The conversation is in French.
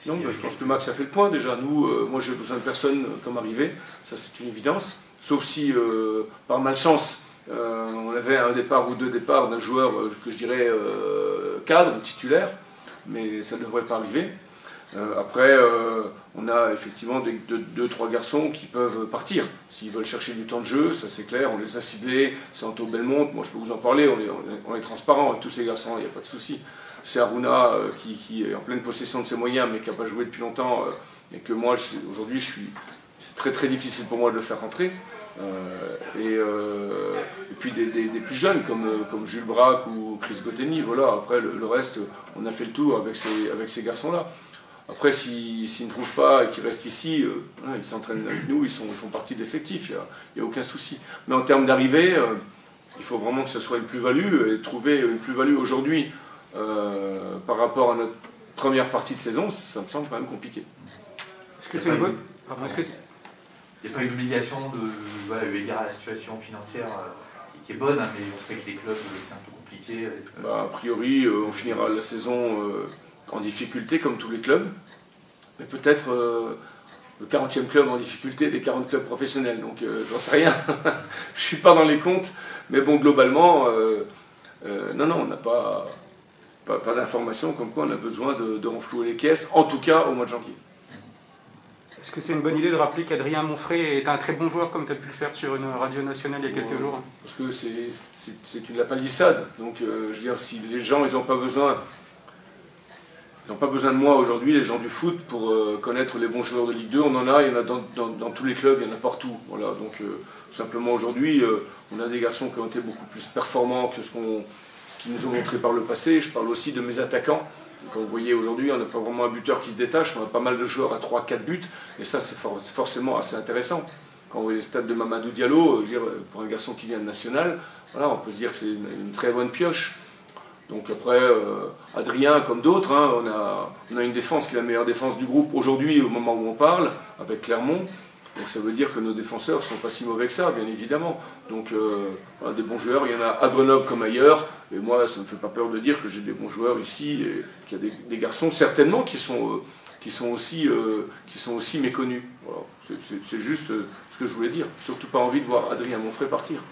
Non, bah, je pense que Max a fait le point déjà. Nous, moi j'ai besoin de personne comme arrivé, ça c'est une évidence. Sauf si, par malchance, on avait un départ ou deux départs d'un joueur que je dirais cadre, titulaire, mais ça ne devrait pas arriver. Après, on a effectivement deux, trois garçons qui peuvent partir. S'ils veulent chercher du temps de jeu, ça c'est clair, on les a ciblés, c'est Anto Belmonte, moi je peux vous en parler, on est transparent avec tous ces garçons, il n'y a pas de souci. C'est Aruna qui est en pleine possession de ses moyens, mais qui n'a pas joué depuis longtemps, et que moi aujourd'hui c'est très très difficile pour moi de le faire rentrer. Et puis des plus jeunes comme Jules Braque ou Chris Goteni, voilà. Après le reste, on a fait le tour avec ces garçons-là. Après, s'ils ne trouvent pas et qu'ils restent ici, ils s'entraînent avec nous, ils font partie de l'effectif, il n'y a aucun souci. Mais en termes d'arrivée, il faut vraiment que ce soit une plus-value, et trouver une plus-value aujourd'hui par rapport à notre première partie de saison, ça me semble quand même compliqué. Est-ce que c'est une bonne... Il n'y a pas une obligation eu égard à la situation financière qui est bonne, hein, mais on sait que les clubs, c'est un peu compliqué. Bah, a priori, on finira la saison en difficulté, comme tous les clubs, mais peut-être le 40e club en difficulté des 40 clubs professionnels, donc j'en sais rien. Je ne suis pas dans les comptes, mais bon, globalement, non, on n'a pas d'informations comme quoi on a besoin de renflouer les caisses, en tout cas au mois de janvier. Est-ce que c'est une bonne idée de rappeler qu'Adrien Monfray est un très bon joueur, comme tu as pu le faire sur une radio nationale il y a quelques jours? Parce que c'est une palissade. Donc, je veux dire, si les gens, ils n'ont pas besoin de moi aujourd'hui, les gens du foot, pour connaître les bons joueurs de Ligue 2, on en a, il y en a dans tous les clubs, il y en a partout. Voilà, donc, simplement aujourd'hui, on a des garçons qui ont été beaucoup plus performants que ce qu'ils nous ont montré par le passé. Je parle aussi de mes attaquants. Comme vous voyez aujourd'hui, on n'a pas vraiment un buteur qui se détache, mais on a pas mal de joueurs à 3-4 buts, et ça c'est forcément assez intéressant. Quand on voit les stats de Mamadou Diallo, pour un garçon qui vient de National, voilà, on peut se dire que c'est une très bonne pioche. Donc après, Adrien, comme d'autres, hein, on a une défense qui est la meilleure défense du groupe aujourd'hui, au moment où on parle, avec Clermont. Donc ça veut dire que nos défenseurs ne sont pas si mauvais que ça, bien évidemment. Donc voilà, des bons joueurs, il y en a à Grenoble comme ailleurs. Et moi, ça ne me fait pas peur de dire que j'ai des bons joueurs ici, et qu'il y a des garçons certainement qui sont aussi méconnus. Voilà. C'est juste ce que je voulais dire. Surtout pas envie de voir Adrien Monfray partir.